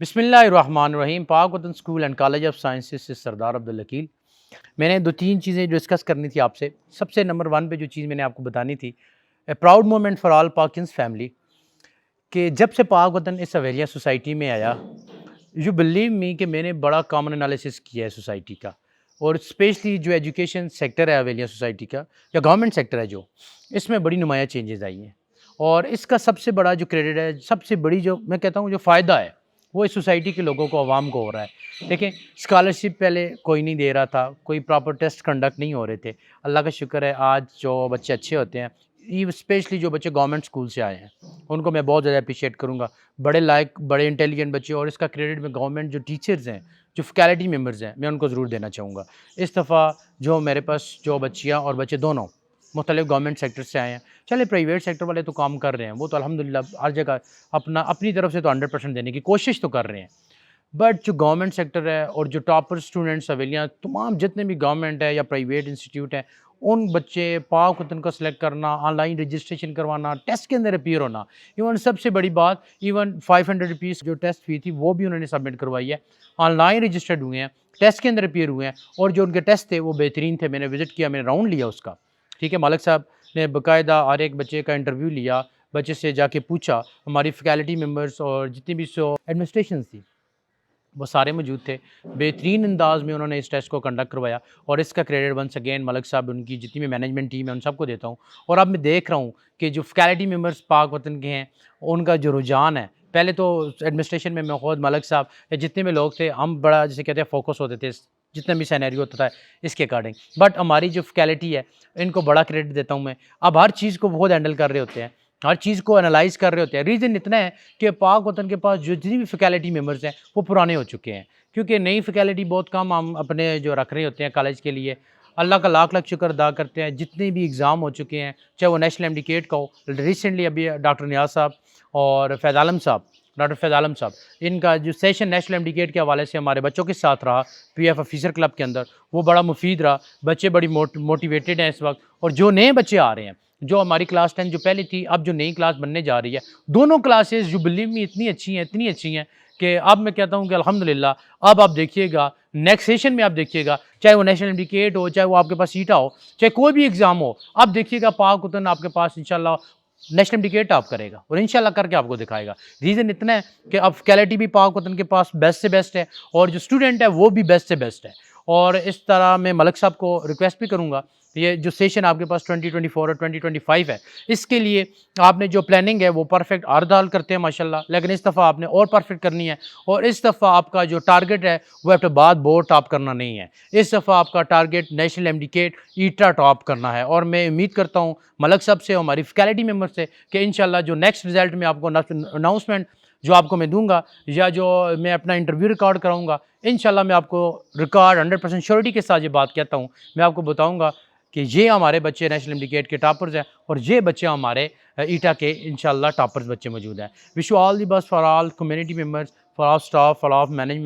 बिस्मिल्लाहिर्रहमानिर्रहीम। पाक वतन school and college of sciences से सरदार अब्दुल वकील। मैंने 2-3 चीज़ें डिस्कस करनी थी आपसे। सबसे नंबर 1 पे जो चीज़ मैंने आपको बतानी थी, a proud moment for all Pakins family, कि जब से पाक वतन इस हवेलिया सोसाइटी में आया, यू बिलीव मी कि मैंने बड़ा कॉमन एनालिसिस किया है सोसाइटी का, और स्पेशली जो एजुकेशन सेक्टर है हवेलिया सोसाइटी का या गवर्नमेंट सेक्टर है जो, इसमें बड़ी नुमाया चेंजेस आई हैं। और इसका सबसे बड़ा जो क्रेडिट है, सबसे बड़ी जो मैं कहता हूँ जो फ़ायदा है, वो इस सोसाइटी के लोगों को, अवाम को हो रहा है। देखें, स्कॉलरशिप पहले कोई नहीं दे रहा था, कोई प्रॉपर टेस्ट कंडक्ट नहीं हो रहे थे। अल्लाह का शुक्र है, आज जो बच्चे अच्छे होते हैं, स्पेशली जो बच्चे गवर्नमेंट स्कूल से आए हैं, उनको मैं बहुत ज़्यादा अप्रिशिएट करूँगा। बड़े लायक, बड़े इंटेलिजेंट बच्चे, और इसका क्रेडिट मैं गवर्नमेंट जो टीचर्स हैं, जो फैकल्टी मेंबर्स हैं, मैं उनको ज़रूर देना चाहूँगा। इस दफ़ा जो मेरे पास जो बच्चियाँ और बच्चे दोनों मुख्तलिफ गवर्नमेंट सेक्टर से आए हैं, चले प्राइवेट सेक्टर वाले तो काम कर रहे हैं, वो तो अल्हम्दुलिल्लाह हर जगह अपनी तरफ से तो 100% देने की कोशिश तो कर रहे हैं। बट जो गवर्नमेंट सेक्टर है और जो टॉपर स्टूडेंट्स हवेलियाँ, तमाम जितने भी गवर्नमेंट है या प्राइवेट इंस्टीट्यूट हैं, उन बच्चे पाक वतन को सिलेक्ट करना, ऑनलाइन रजिस्ट्रेशन करवाना, टेस्ट के अंदर अपीयर होना, इवन सबसे बड़ी बात, इवन 500 रुपीज़ जो टेस्ट फ़ी थी वो भी उन्होंने सबमिट करवाई है। ऑनलाइन रजिस्टर्ड हुए हैं, टेस्ट के अंदर अपीयर हुए हैं, और जो उनके टेस्ट थे वो बेहतरीन थे। मैंने विज़िट किया, मैंने राउंड लिया उसका। ठीक है, मालिक साहब ने बाकायदा हर एक बच्चे का इंटरव्यू लिया, बच्चे से जाके पूछा। हमारी फैकल्टी मेंबर्स और जितनी भी एडमिनिस्ट्रेशन थी, वो सारे मौजूद थे। बेहतरीन अंदाज में उन्होंने इस टेस्ट को कंडक्ट करवाया, और इसका क्रेडिट वंस अगेन मलिक साहब, उनकी जितनी भी मैनेजमेंट टीम है, उन सबको देता हूँ। और अब मैं देख रहा हूँ कि जो फैकल्टी मेंबर्स पाक वतन के हैं, उनका जो रुझान है, पहले तो एडमिनिस्ट्रेशन में मैं खुद मलिक साहब या जितने भी लोग थे, हम बड़ा जिसे कहते हैं फोकस होते थे जितना भी सिनेरियो होता था इसके अकॉर्डिंग। बट हमारी जो फैकल्टी है, इनको बड़ा क्रेडिट देता हूँ मैं। अब हर चीज़ को बहुत हैंडल कर रहे होते हैं, हर चीज़ को एनालाइज़ कर रहे होते हैं। रीज़न इतना है कि पाक वतन के पास जो जितनी भी फैकल्टी मेंबर्स हैं, वो पुराने हो चुके हैं, क्योंकि नई फैकल्टी बहुत कम हम अपने जो रख रहे होते हैं कॉलेज के लिए। अल्लाह का लाख लाख शुक्र अदा करते हैं, जितने भी एग्ज़ाम हो चुके हैं, चाहे वो नेशनल एमडीकेट का हो, रिसेंटली अभी डॉक्टर नियाज़ साहब और फैज़ आलम साहब, डॉक्टर फैज़ आलम साहब, इनका जो सेशन नेशनल एमडीकेट के हवाले से हमारे बच्चों के साथ रहा पीएफ ऑफिसर क्लब के अंदर, वो बड़ा मुफीद रहा। बच्चे बड़ी मोटिवेटेड हैं इस वक्त। और जो नए बच्चे आ रहे हैं, जो हमारी क्लास 10 जो पहले थी, अब जो नई क्लास बनने जा रही है, दोनों क्लासेस यू बिलीव मी इतनी अच्छी हैं, इतनी अच्छी हैं कि अब मैं कहता हूँ कि अल्हम्दुलिल्लाह अब आप देखिएगा नेक्स्ट सेशन में, आप देखिएगा चाहे वो नेशनल एमडीकेट हो, चाहे वो आपके पास सीटा हो, चाहे कोई भी एग्ज़ाम हो, अब देखिएगा पाक वतन आपके पास इंशाल्लाह नेशनल एमडीकेट आप करेगा और इंशाल्लाह करके आपको दिखाएगा। रीज़न इतना है कि अब फैकल्टी भी पाक वतन के पास बेस्ट से बेस्ट है, और जो स्टूडेंट है वो भी बेस्ट से बेस्ट है। और इस तरह मैं मलिक साहब को रिक्वेस्ट भी करूँगा, ये जो सेशन आपके पास 2024 और 2025 है, इसके लिए आपने जो प्लानिंग है वो परफेक्ट हर साल करते हैं माशाल्लाह, लेकिन इस दफ़ा आपने और परफेक्ट करनी है। और इस दफ़ा आपका जो टारगेट है वो एबटाबाद बोर्ड टॉप करना नहीं है, इस दफ़ा आपका टारगेट नेशनल एमडीकेट ईटा टॉप करना है। और मैं उम्मीद करता हूँ मलिक साहब से, हमारी फैकल्टी मेंबर से, कि इंशाल्लाह जो नेक्स्ट रिजल्ट में आपको अनाउंसमेंट जो आपको मैं दूंगा, या जो मैं अपना इंटरव्यू रिकॉर्ड कराऊंगा, इंशाल्लाह मैं आपको रिकॉर्ड 100% श्योरिटी के साथ ये बात कहता हूँ, मैं आपको बताऊंगा कि ये हमारे बच्चे नेशनल एमडीकेट के टॉपर्स हैं, और ये बच्चे हमारे ईटा के इंशाल्लाह टॉपर्स बच्चे मौजूद हैं। Wish you all the best for all community members, for all staff, for all management.